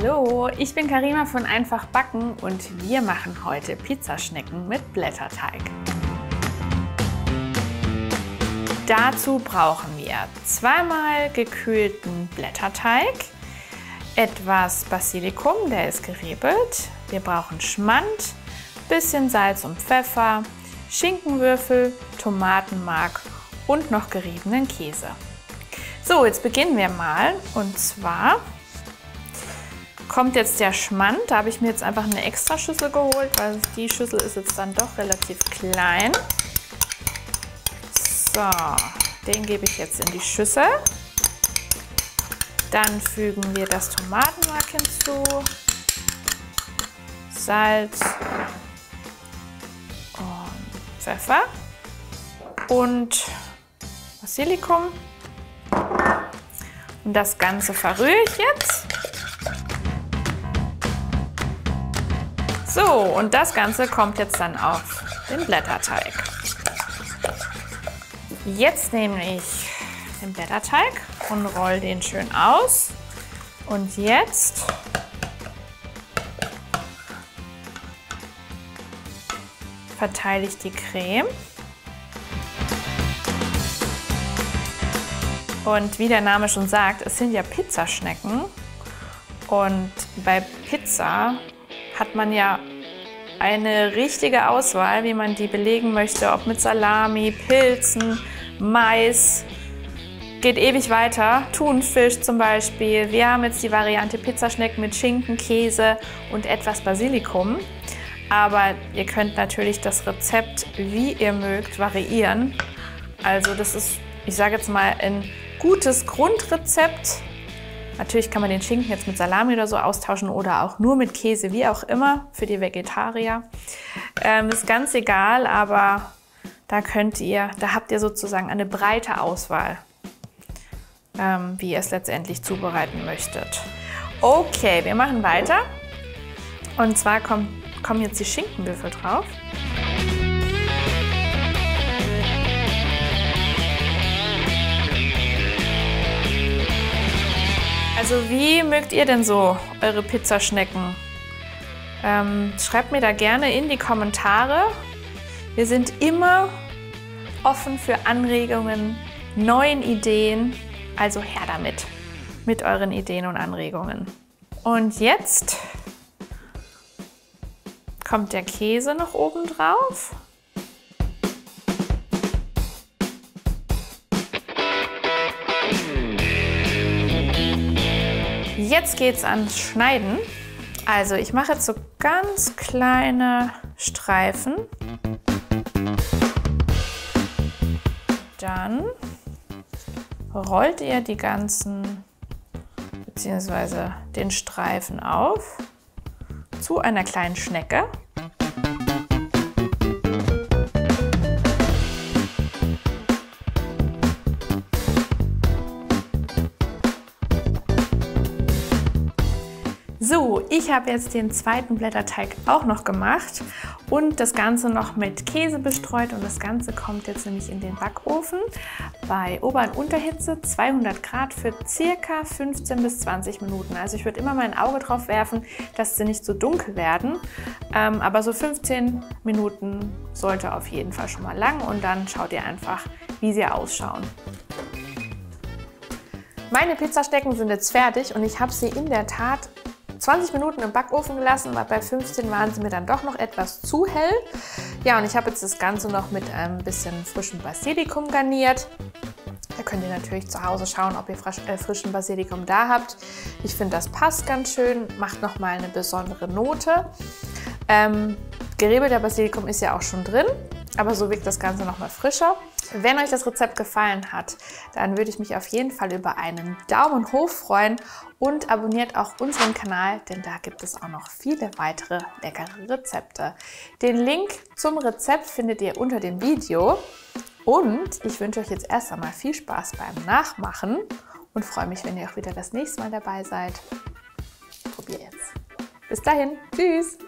Hallo, ich bin Karima von Einfach Backen und wir machen heute Pizzaschnecken mit Blätterteig. Dazu brauchen wir zweimal gekühlten Blätterteig, etwas Basilikum, der ist geriebelt, wir brauchen Schmand, bisschen Salz und Pfeffer, Schinkenwürfel, Tomatenmark und noch geriebenen Käse. So, jetzt beginnen wir mal und zwar kommt jetzt der Schmand. Da habe ich mir jetzt einfach eine extra Schüssel geholt, weil die Schüssel ist jetzt dann doch relativ klein. So, den gebe ich jetzt in die Schüssel. Dann fügen wir das Tomatenmark hinzu, Salz und Pfeffer und Basilikum. Und das Ganze verrühre ich jetzt. So, und das Ganze kommt jetzt dann auf den Blätterteig. Jetzt nehme ich den Blätterteig und rolle den schön aus. Und jetzt verteile ich die Creme. Und wie der Name schon sagt, es sind ja Pizzaschnecken. Und bei Pizza hat man ja eine richtige Auswahl, wie man die belegen möchte, ob mit Salami, Pilzen, Mais, geht ewig weiter, Thunfisch zum Beispiel. Wir haben jetzt die Variante Pizzaschnecken mit Schinken, Käse und etwas Basilikum. Aber ihr könnt natürlich das Rezept, wie ihr mögt, variieren. Also das ist, ich sage jetzt mal, ein gutes Grundrezept. Natürlich kann man den Schinken jetzt mit Salami oder so austauschen oder auch nur mit Käse, wie auch immer, für die Vegetarier. Ist ganz egal, aber da habt ihr sozusagen eine breite Auswahl, wie ihr es letztendlich zubereiten möchtet. Okay, wir machen weiter. Und zwar kommen jetzt die Schinkenwürfel drauf. Also wie mögt ihr denn so eure Pizzaschnecken? Schreibt mir da gerne in die Kommentare. Wir sind immer offen für Anregungen, neuen Ideen. Also her damit, mit euren Ideen und Anregungen. Und jetzt kommt der Käse noch oben drauf. Jetzt geht es ans Schneiden. Also ich mache jetzt so ganz kleine Streifen. Dann rollt ihr die ganzen bzw. den Streifen auf zu einer kleinen Schnecke. So, ich habe jetzt den zweiten Blätterteig auch noch gemacht und das Ganze noch mit Käse bestreut und das Ganze kommt jetzt nämlich in den Backofen bei Ober- und Unterhitze 200 Grad für circa 15 bis 20 Minuten. Also ich würde immer mein Auge drauf werfen, dass sie nicht so dunkel werden, aber so 15 Minuten sollte auf jeden Fall schon mal lang und dann schaut ihr einfach, wie sie ausschauen. Meine Pizzaschnecken sind jetzt fertig und ich habe sie in der Tat 20 Minuten im Backofen gelassen, weil bei 15 waren sie mir dann doch noch etwas zu hell. Ja, und ich habe jetzt das Ganze noch mit ein bisschen frischem Basilikum garniert. Da könnt ihr natürlich zu Hause schauen, ob ihr frischen Basilikum da habt. Ich finde, das passt ganz schön, macht nochmal eine besondere Note. Geriebelter Basilikum ist ja auch schon drin, aber so wirkt das Ganze nochmal frischer. Wenn euch das Rezept gefallen hat, dann würde ich mich auf jeden Fall über einen Daumen hoch freuen und abonniert auch unseren Kanal, denn da gibt es auch noch viele weitere leckere Rezepte. Den Link zum Rezept findet ihr unter dem Video und ich wünsche euch jetzt erst einmal viel Spaß beim Nachmachen und freue mich, wenn ihr auch wieder das nächste Mal dabei seid. Probiert jetzt. Bis dahin, tschüss!